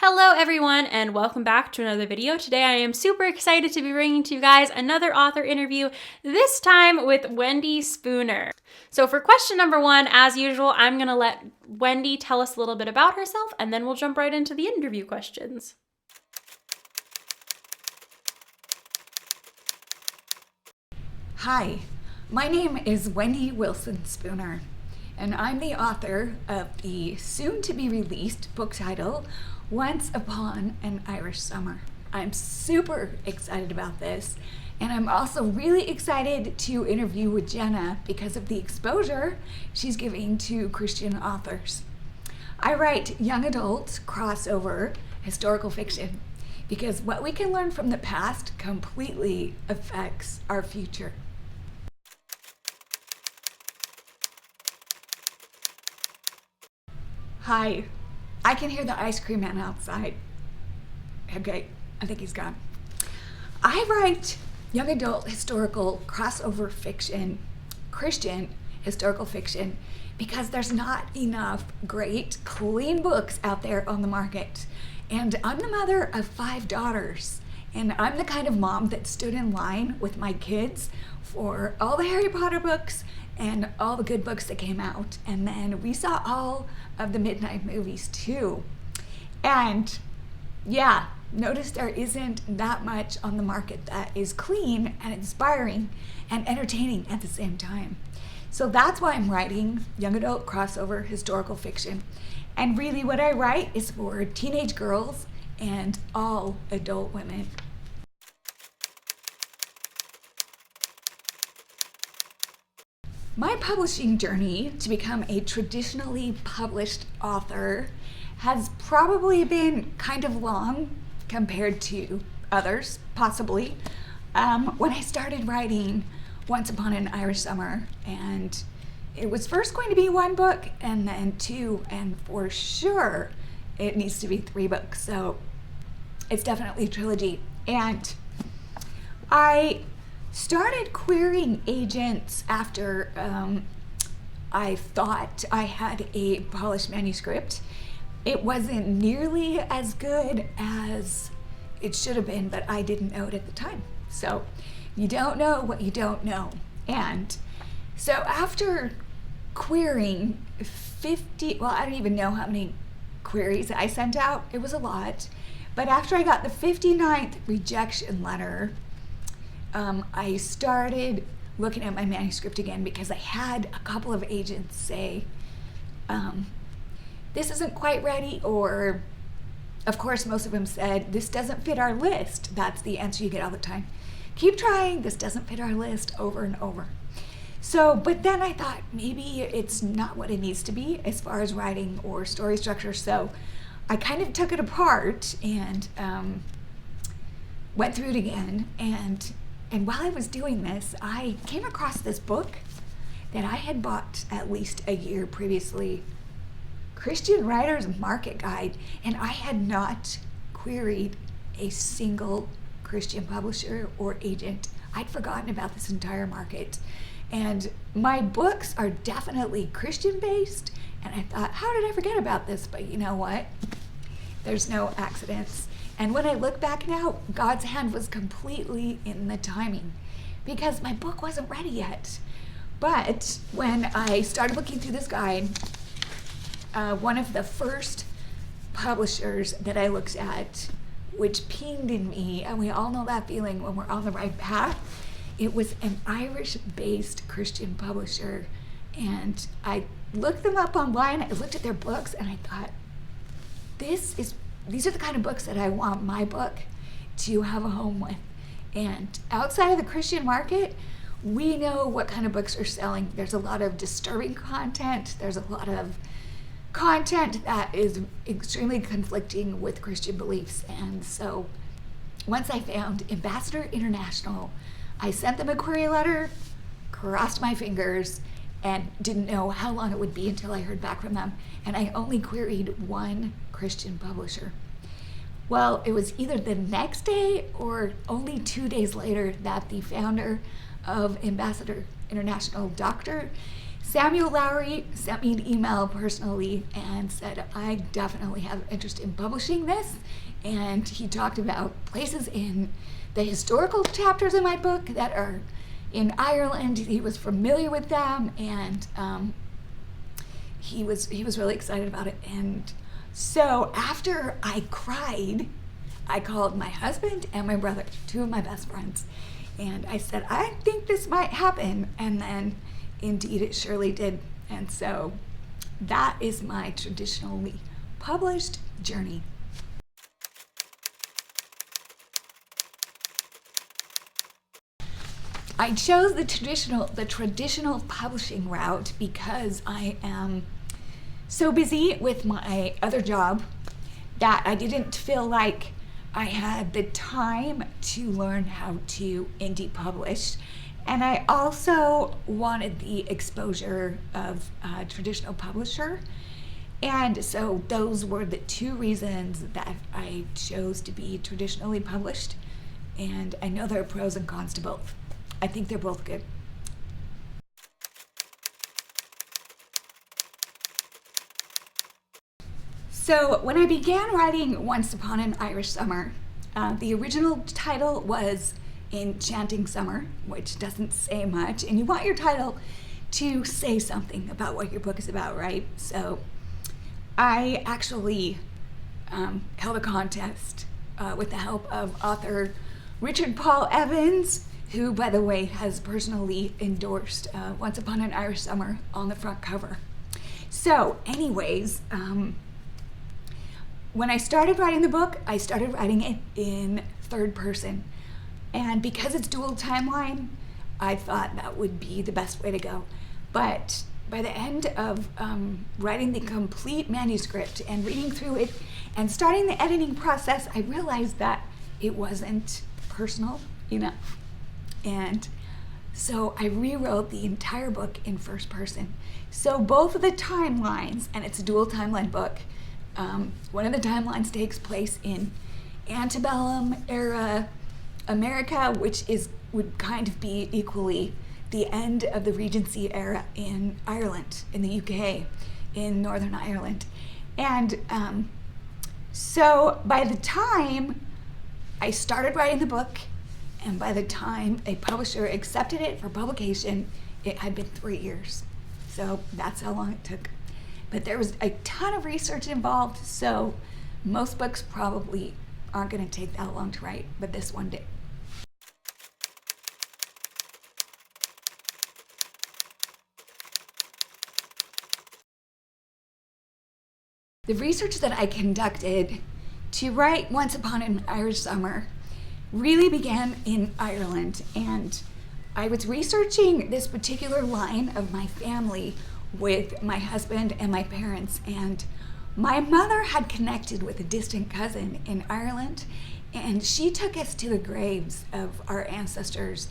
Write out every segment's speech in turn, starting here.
Hello everyone and welcome back to another video. Today I am super excited to be bringing to you guys another author interview, this time with Wendy Spooner. So for question number one, as usual, I'm going to let Wendy tell us a little bit about herself and then we'll jump right into the interview questions. Hi, my name is Wendy Wilson Spooner, and I'm the author of the soon-to-be-released book title, Once Upon an Irish Summer. I'm super excited about this, and I'm also really excited to interview with Jenna because of the exposure she's giving to Christian authors. I write young adult crossover historical fiction because what we can learn from the past completely affects our future. Hi, I can hear the ice cream man outside. Okay, I think he's gone. I write young adult historical crossover fiction, Christian historical fiction, because there's not enough great, clean books out there on the market. And I'm the mother of 5 daughters, and I'm the kind of mom that stood in line with my kids for all the Harry Potter books and all the good books that came out. And then we saw all of the midnight movies too. And yeah, notice there isn't that much on the market that is clean and inspiring and entertaining at the same time. So that's why I'm writing young adult crossover historical fiction. And really what I write is for teenage girls and all adult women. My publishing journey to become a traditionally published author has probably been kind of long compared to others, possibly. When I started writing Once Upon an Irish Summer, and it was first going to be 1 book and then 2, and for sure it needs to be 3 books. So it's definitely a trilogy. And I started querying agents after I thought I had a polished manuscript. It wasn't nearly as good as it should have been, but I didn't know it at the time. So you don't know what you don't know. And so after querying 50, well, I don't even know how many queries I sent out. It was a lot. But after I got the 59th rejection letter, I started looking at my manuscript again because I had a couple of agents say, this isn't quite ready, or of course most of them said, this doesn't fit our list. That's the answer you get all the time. Keep trying, this doesn't fit our list, over and over. So, but then I thought maybe it's not what it needs to be as far as writing or story structure. So I kind of took it apart and went through it again. And while I was doing this, I came across this book that I had bought at least a year previously, Christian Writer's Market Guide, and I had not queried a single Christian publisher or agent. I'd forgotten about this entire market. And my books are definitely Christian-based, and I thought, how did I forget about this? But you know what? There's no accidents. And when I look back now, God's hand was completely in the timing because my book wasn't ready yet. But when I started looking through this guide, one of the first publishers that I looked at, which pinged in me, and we all know that feeling when we're on the right path, it was an Irish-based Christian publisher. And I looked them up online, I looked at their books, and I thought, these are the kind of books that I want my book to have a home with. And outside of the Christian market, we know what kind of books are selling. There's a lot of disturbing content. There's a lot of content that is extremely conflicting with Christian beliefs. And so once I found Ambassador International, I sent them a query letter, crossed my fingers, and didn't know how long it would be until I heard back from them. And I only queried 1 Christian publisher. Well, it was either the next day or only 2 days later that the founder of Ambassador International, Dr. Samuel Lowry sent me an email personally and said, I definitely have interest in publishing this. And he talked about places in the historical chapters in my book that are in Ireland. He was familiar with them, and he was really excited about it. And so after I cried, I called my husband and my brother, two of my best friends, and I said, I think this might happen. And then indeed it surely did. And so that is my traditionally published journey. I chose the traditional publishing route because I am so busy with my other job that I didn't feel like I had the time to learn how to indie publish. And I also wanted the exposure of a traditional publisher. And so those were the two reasons that I chose to be traditionally published. And I know there are pros and cons to both. I think they're both good. So when I began writing Once Upon an Irish Summer, the original title was Enchanting Summer, which doesn't say much, and you want your title to say something about what your book is about, right? So I actually held a contest with the help of author Richard Paul Evans, who, by the way, has personally endorsed Once Upon an Irish Summer on the front cover. So anyways, when I started writing the book, I started writing it in third person. And because it's dual timeline, I thought that would be the best way to go. But by the end of writing the complete manuscript and reading through it and starting the editing process, I realized that it wasn't personal enough. And so I rewrote the entire book in first person. So both of the timelines, and it's a dual timeline book, one of the timelines takes place in antebellum era America, which would kind of be equally the end of the Regency era in Ireland, in the UK, in Northern Ireland. And so by the time I started writing the book, and by the time a publisher accepted it for publication, it had been 3 years. So that's how long it took. But there was a ton of research involved, so most books probably aren't going to take that long to write, but this one did. The research that I conducted to write Once Upon an Irish Summer really began in Ireland, and I was researching this particular line of my family with my husband and my parents, and my mother had connected with a distant cousin in Ireland, and she took us to the graves of our ancestors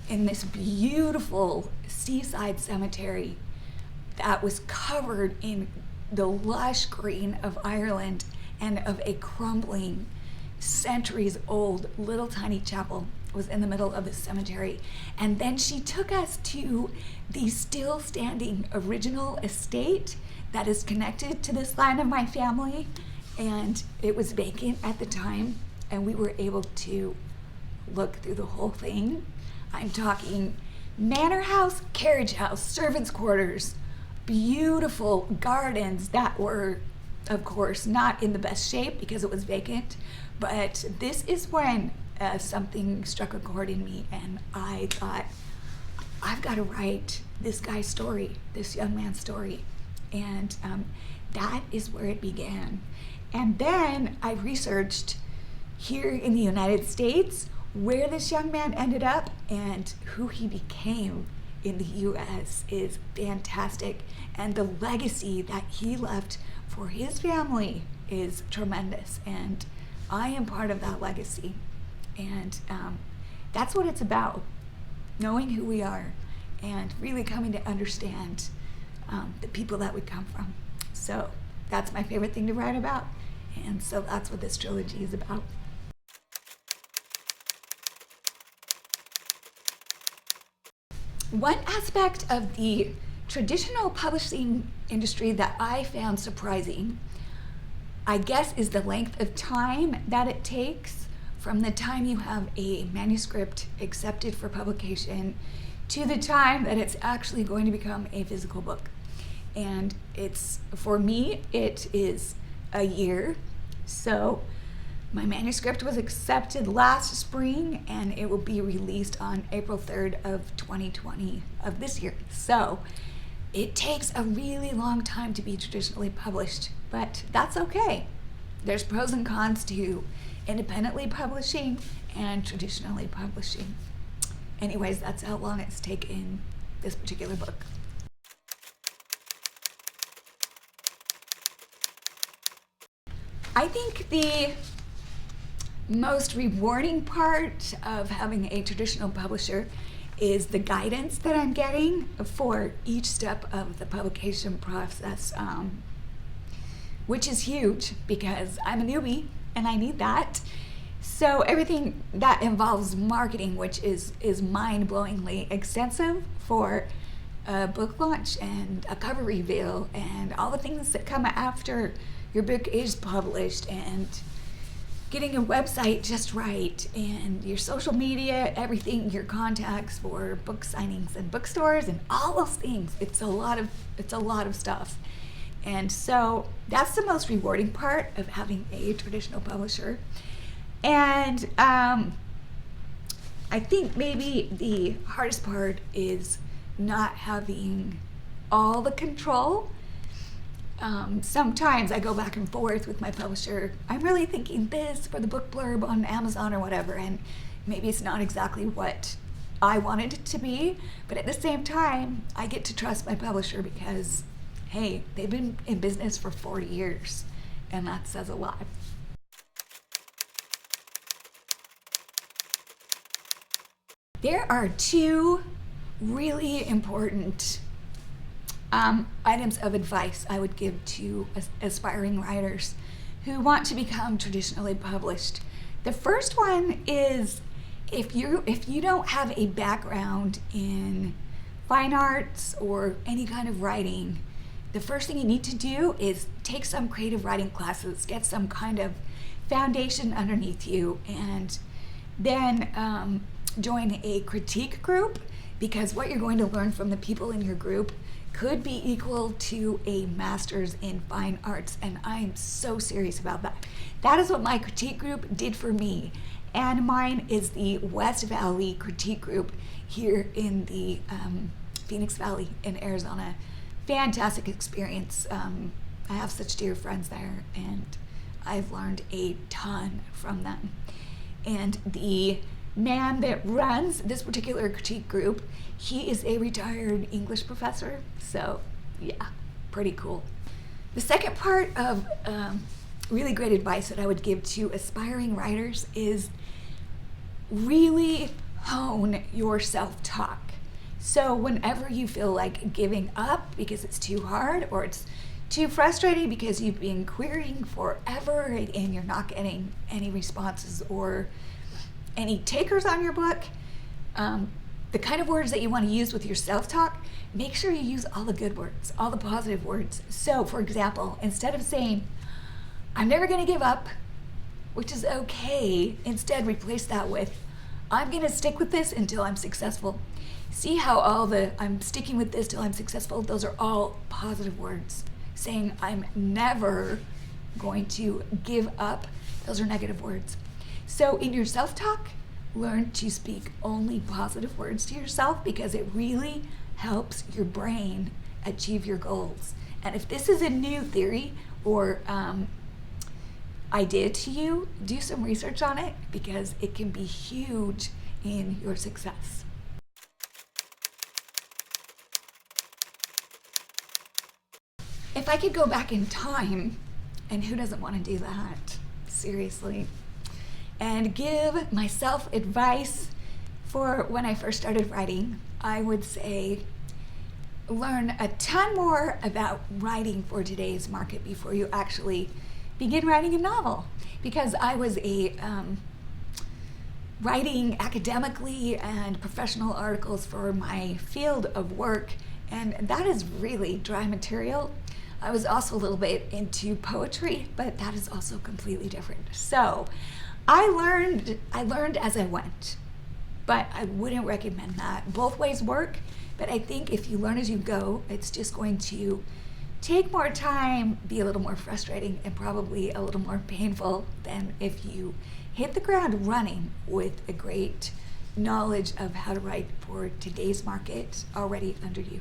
in this beautiful seaside cemetery that was covered in the lush green of Ireland and of a crumbling, centuries-old little tiny chapel was in the middle of the cemetery. And then she took us to the still standing original estate that is connected to this line of my family, and it was vacant at the time, and we were able to look through the whole thing. I'm talking manor house, carriage house, servants' quarters, beautiful gardens that were, of course, not in the best shape because it was vacant. But this is when something struck a chord in me, and I thought, I've got to write this guy's story, this young man's story. And that is where it began. And then I researched here in the United States where this young man ended up, and who he became in the US is fantastic. And the legacy that he left for his family is tremendous. And I am part of that legacy. And that's what it's about, knowing who we are and really coming to understand the people that we come from. So that's my favorite thing to write about. And so that's what this trilogy is about. One aspect of the traditional publishing industry that I found surprising, I guess, is the length of time that it takes from the time you have a manuscript accepted for publication to the time that it's actually going to become a physical book. And for me, it is a year. So my manuscript was accepted last spring, and it will be released on April 3rd of 2020 of this year. So it takes a really long time to be traditionally published, but that's okay. There's pros and cons to independently publishing and traditionally publishing. Anyways, that's how long it's taken this particular book. I think the most rewarding part of having a traditional publisher is the guidance that I'm getting for each step of the publication process, which is huge because I'm a newbie and I need that. So everything that involves marketing, which is mind-blowingly extensive for a book launch and a cover reveal and all the things that come after your book is published, and getting your website just right, and your social media, everything, your contacts for book signings and bookstores and all those things. It's a lot of stuff. And so that's the most rewarding part of having a traditional publisher. And I think maybe the hardest part is not having all the control. Sometimes I go back and forth with my publisher. I'm really thinking this for the book blurb on Amazon or whatever, and maybe it's not exactly what I wanted it to be, but at the same time, I get to trust my publisher because, hey, they've been in business for 40 years, and that says a lot. There are two really important items of advice I would give to aspiring writers who want to become traditionally published. The first one is if you don't have a background in fine arts or any kind of writing, the first thing you need to do is take some creative writing classes, get some kind of foundation underneath you, and then join a critique group, because what you're going to learn from the people in your group could be equal to a master's in fine arts, and I'm so serious about that. That is what my critique group did for me, and mine is the West Valley Critique Group here in the Phoenix Valley in Arizona. Fantastic experience. I have such dear friends there, and I've learned a ton from them. And the man that runs this particular critique group, he is a retired English professor, so yeah, pretty cool. The second part of really great advice that I would give to aspiring writers is really hone your self-talk. So whenever you feel like giving up because it's too hard, or it's too frustrating because you've been querying forever and you're not getting any responses or any takers on your book, the kind of words that you want to use with your self-talk, make sure you use all the good words, all the positive words. So, for example, instead of saying, I'm never going to give up, which is okay, instead replace that with, I'm going to stick with this until I'm successful. See how all the I'm sticking with this till I'm successful, those are all positive words. Saying I'm never going to give up, those are negative words. So in your self-talk, learn to speak only positive words to yourself, because it really helps your brain achieve your goals. And if this is a new theory or idea to you, do some research on it, because it can be huge in your success. If I could go back in time, and who doesn't want to do that? Seriously. And give myself advice for when I first started writing, I would say learn a ton more about writing for today's market before you actually begin writing a novel. Because I was writing academically and professional articles for my field of work and that is really dry material. I was also a little bit into poetry, but that is also completely different. So I learned as I went, but I wouldn't recommend that. Both ways work, but I think if you learn as you go, it's just going to take more time, be a little more frustrating, and probably a little more painful than if you hit the ground running with a great knowledge of how to write for today's market already under you.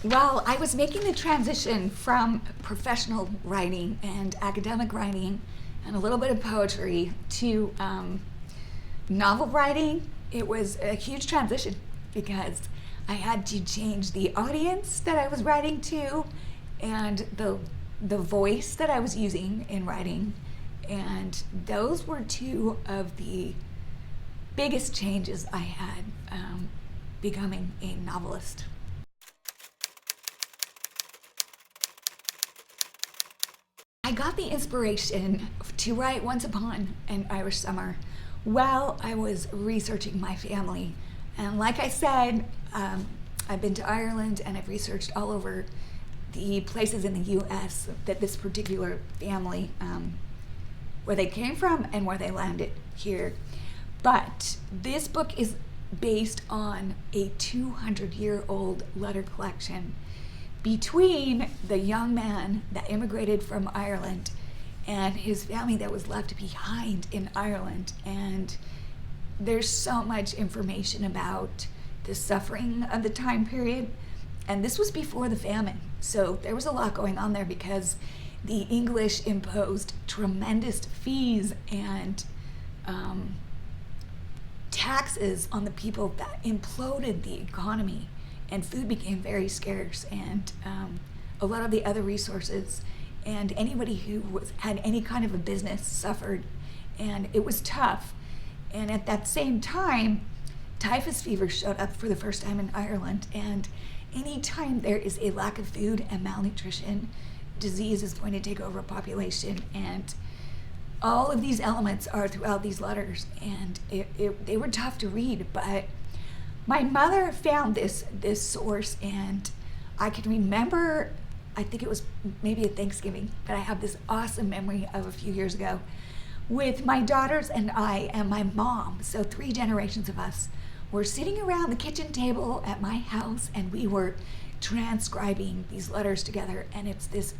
Well, I was making the transition from professional writing and academic writing and a little bit of poetry to novel writing. It was a huge transition because I had to change the audience that I was writing to and the voice that I was using in writing. And those were two of the biggest changes I had becoming a novelist. I got the inspiration to write Once Upon an Irish Summer while I was researching my family. And like I said, I've been to Ireland and I've researched all over the places in the US that this particular family, where they came from and where they landed here. But this book is based on a 200-year-old letter collection between the young man that immigrated from Ireland and his family that was left behind in Ireland. And there's so much information about the suffering of the time period. And this was before the famine. So there was a lot going on there because the English imposed tremendous fees and taxes on the people that imploded the economy. And food became very scarce, and a lot of the other resources, and anybody who had any kind of a business suffered, and it was tough. And at that same time, typhus fever showed up for the first time in Ireland, and anytime there is a lack of food and malnutrition, disease is going to take over a population, and all of these elements are throughout these letters, and they were tough to read, but my mother found this source, and I can remember, I think it was maybe at Thanksgiving, but I have this awesome memory of a few years ago with my daughters and I and my mom. So 3 generations of us were sitting around the kitchen table at my house, and we were transcribing these letters together, and it's this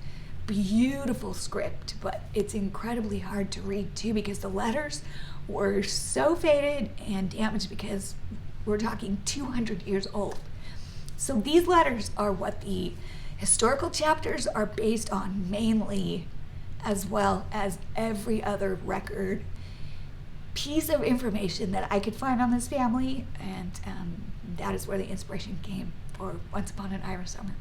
beautiful script, but it's incredibly hard to read too because the letters were so faded and damaged because we're talking 200 years old. So these letters are what the historical chapters are based on mainly, as well as every other record piece of information that I could find on this family, and that is where the inspiration came for Once Upon an Irish Summer.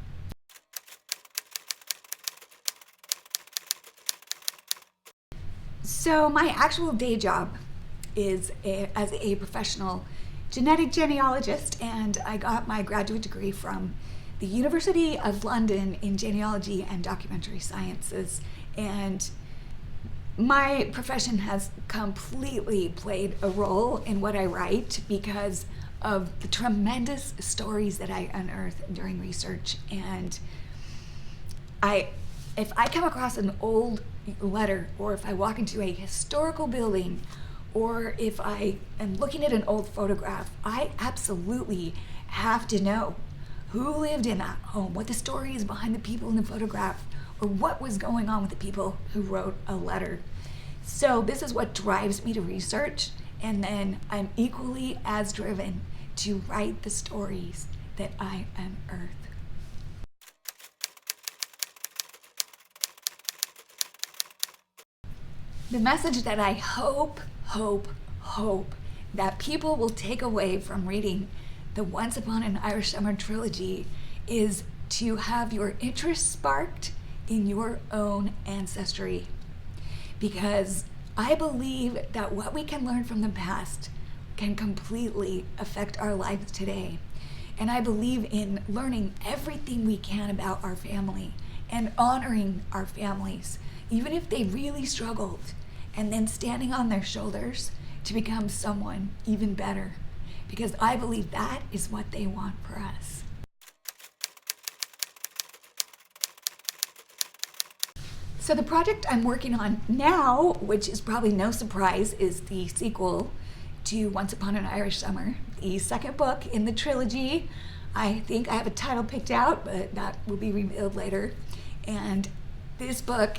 So my actual day job is as a professional genetic genealogist, and I got my graduate degree from the University of London in genealogy and documentary sciences. And my profession has completely played a role in what I write because of the tremendous stories that I unearth during research. And if I come across an old letter, or if I walk into a historical building, or if I am looking at an old photograph, I absolutely have to know who lived in that home, what the story is behind the people in the photograph, or what was going on with the people who wrote a letter. So this is what drives me to research, and then I'm equally as driven to write the stories that I unearth. The message that I hope that people will take away from reading the Once Upon an Irish Summer trilogy is to have your interest sparked in your own ancestry. Because I believe that what we can learn from the past can completely affect our lives today. And I believe in learning everything we can about our family and honoring our families, even if they really struggled, and then standing on their shoulders to become someone even better, because I believe that is what they want for us. So the project I'm working on now, which is probably no surprise, is the sequel to Once Upon an Irish Summer, the second book in the trilogy. I think I have a title picked out, but that will be revealed later. And this book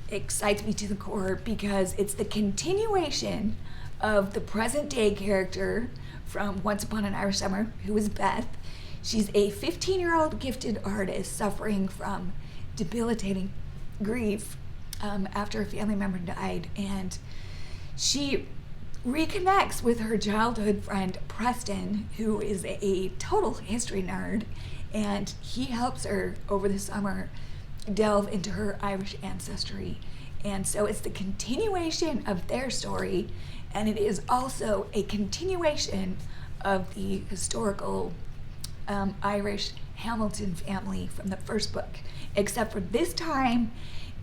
excites me to the core because it's the continuation of the present day character from Once Upon an Irish Summer, who is Beth. She's a 15-year-old gifted artist suffering from debilitating grief after a family member died, and she reconnects with her childhood friend Preston, who is a total history nerd, and he helps her over the summer delve into her Irish ancestry. And so it's the continuation of their story, and it is also a continuation of the historical Irish Hamilton family from the first book, except for this time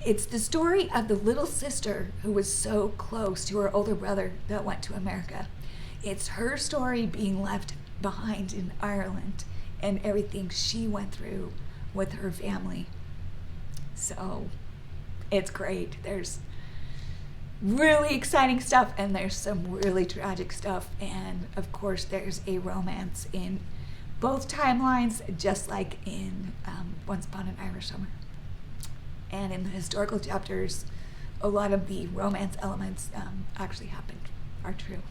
it's the story of the little sister who was so close to her older brother that went to America. It's her story being left behind in Ireland and everything she went through with her family. So it's great. There's really exciting stuff, and there's some really tragic stuff, and of course there's a romance in both timelines, just like in Once Upon an Irish Summer. And in the historical chapters, a lot of the romance elements actually happened, are true.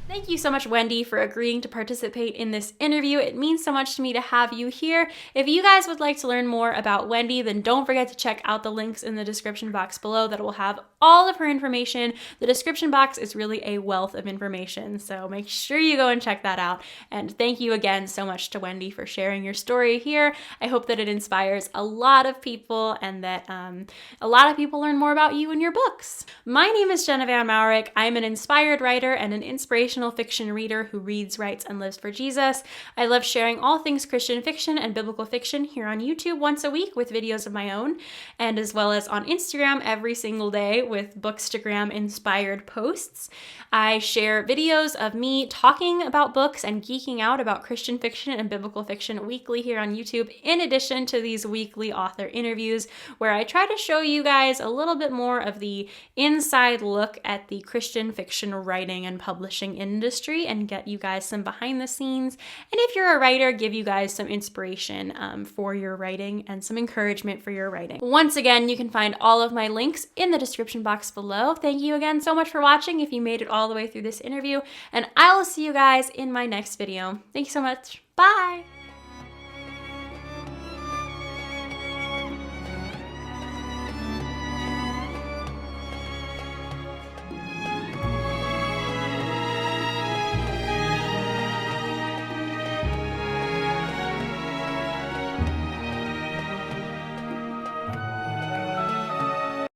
Thank you so much, Wendy, for agreeing to participate in this interview. It means so much to me to have you here. If you guys would like to learn more about Wendy, then don't forget to check out the links in the description box below that will have all of her information. The description box is really a wealth of information, so make sure you go and check that out. And thank you again so much to Wendy for sharing your story here. I hope that it inspires a lot of people and that a lot of people learn more about you and your books. My name is Jenna Van Mourik. I'm an inspired writer and an inspirational fiction reader who reads, writes, and lives for Jesus. I love sharing all things Christian fiction and biblical fiction here on YouTube once a week with videos of my own, and as well as on Instagram every single day with Bookstagram inspired posts. I share videos of me talking about books and geeking out about Christian fiction and biblical fiction weekly here on YouTube, in addition to these weekly author interviews where I try to show you guys a little bit more of the inside look at the Christian fiction writing and publishing industry and get you guys some behind the scenes. And if you're a writer, give you guys some inspiration for your writing and some encouragement for your writing. Once again, you can find all of my links in the description box below. Thank you again so much for watching if you made it all the way through this interview, and I will see you guys in my next video. Thank you so much. Bye!